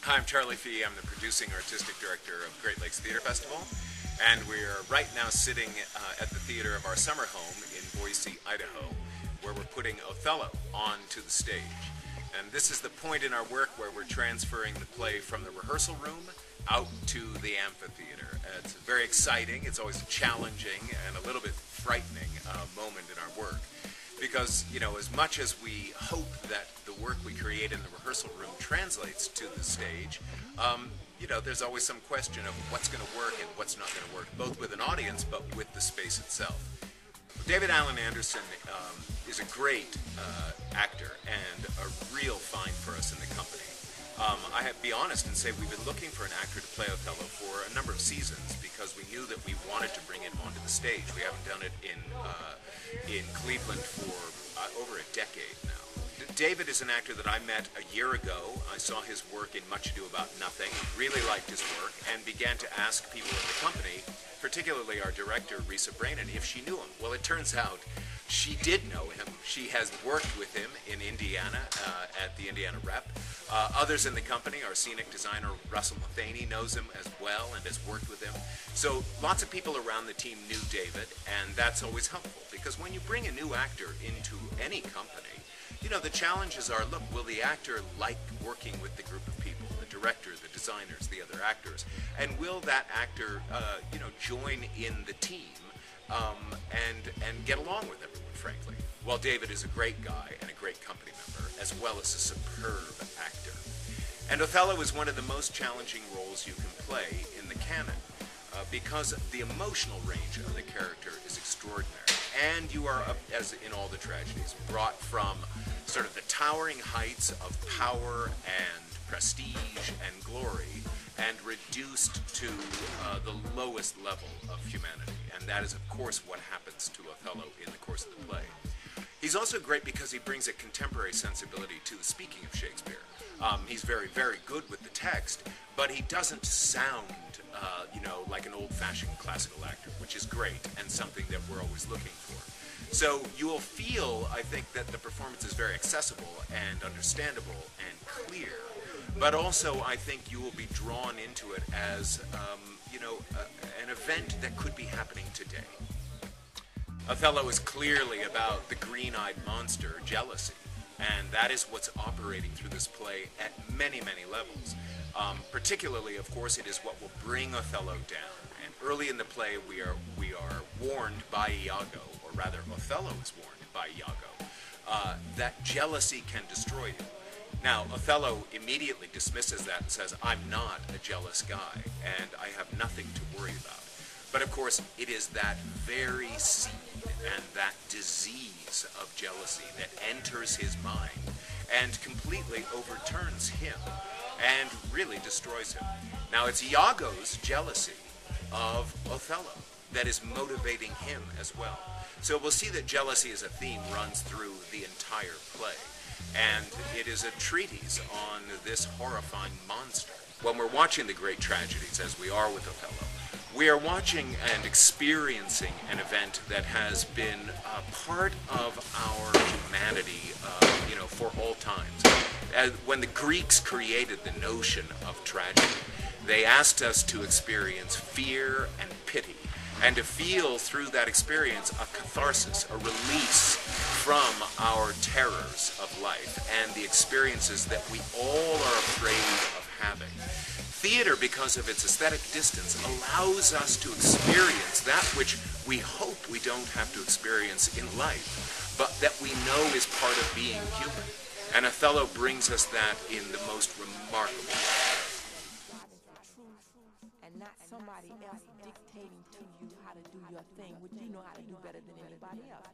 Hi, I'm Charlie Fee. I'm the producing artistic director of Great Lakes Theatre Festival, and we're right now sitting at the theater of our summer home in Boise, Idaho, where we're putting Othello onto the stage. And this is the point in our work where we're transferring the play from the rehearsal room out to the amphitheater. It's very exciting. It's always challenging and a little bit frightening moment in our work. Because, you know, as much as we hope that the work we create in the rehearsal room translates to the stage, you know, there's always some question of what's going to work and what's not going to work, both with an audience but with the space itself. David Allen Anderson is a great actor and a real find for us in the company. I have to be honest and say we've been looking for an actor to play Othello for a number of seasons because we knew that we wanted to bring him onto the stage. We haven't done it in Cleveland for over a decade now. David is an actor that I met a year ago. I saw his work in Much Ado About Nothing, really liked his work, and began to ask people in the company, particularly our director, Risa Brainin, if she knew him. Well, it turns out she did know him. She has worked with him in Indiana at the Indiana Rep. Others in the company, our scenic designer Russell Matheny knows him as well and has worked with him. So lots of people around the team knew David, and that's always helpful because when you bring a new actor into any company, you know, the challenges are, look, will the actor like working with the group of people, the director, the designers, the other actors, and will that actor, you know, join in the team and get along with everyone, frankly? Well, David is a great guy and a great company member, as well as a superb actor. And Othello is one of the most challenging roles you can play in the canon, because the emotional range of the character is extraordinary. And you are, as in all the tragedies, brought from sort of the towering heights of power and prestige and glory and reduced to the lowest level of humanity. And that is, of course, what happens to Othello in the course of the play. He's also great because he brings a contemporary sensibility to the speaking of Shakespeare. He's very, very good with the text, but he doesn't sound, you know, like an old-fashioned classical actor, which is great and something that we're always looking for. So you will feel, I think, that the performance is very accessible and understandable and clear, but also I think you will be drawn into it as, you know, an event that could be happening today. Othello is clearly about the green-eyed monster, jealousy, and that is what's operating through this play at many, many levels. Particularly, of course, it is what will bring Othello down. And early in the play, we are warned by Iago, or rather, Othello is warned by Iago, that jealousy can destroy you. Now, Othello immediately dismisses that and says, I'm not a jealous guy, and I have nothing to worry about. But of course, it is that very seed and that disease of jealousy that enters his mind and completely overturns him and really destroys him. Now, it's Iago's jealousy of Othello that is motivating him as well. So we'll see that jealousy as a theme runs through the entire play. And it is a treatise on this horrifying monster. When we're watching the great tragedies, as we are with Othello, we are watching and experiencing an event that has been part of our humanity, you know, for all times. When the Greeks created the notion of tragedy, they asked us to experience fear and pity, and to feel through that experience a catharsis, a release from our terrors of life and the experiences that we all are afraid of having. Theater, because of its aesthetic distance, allows us to experience that which we hope we don't have to experience in life, but that we know is part of being human. And Othello brings us that in the most remarkable way. And not somebody else dictating to you how to do your thing, which you know how to do better than anybody else.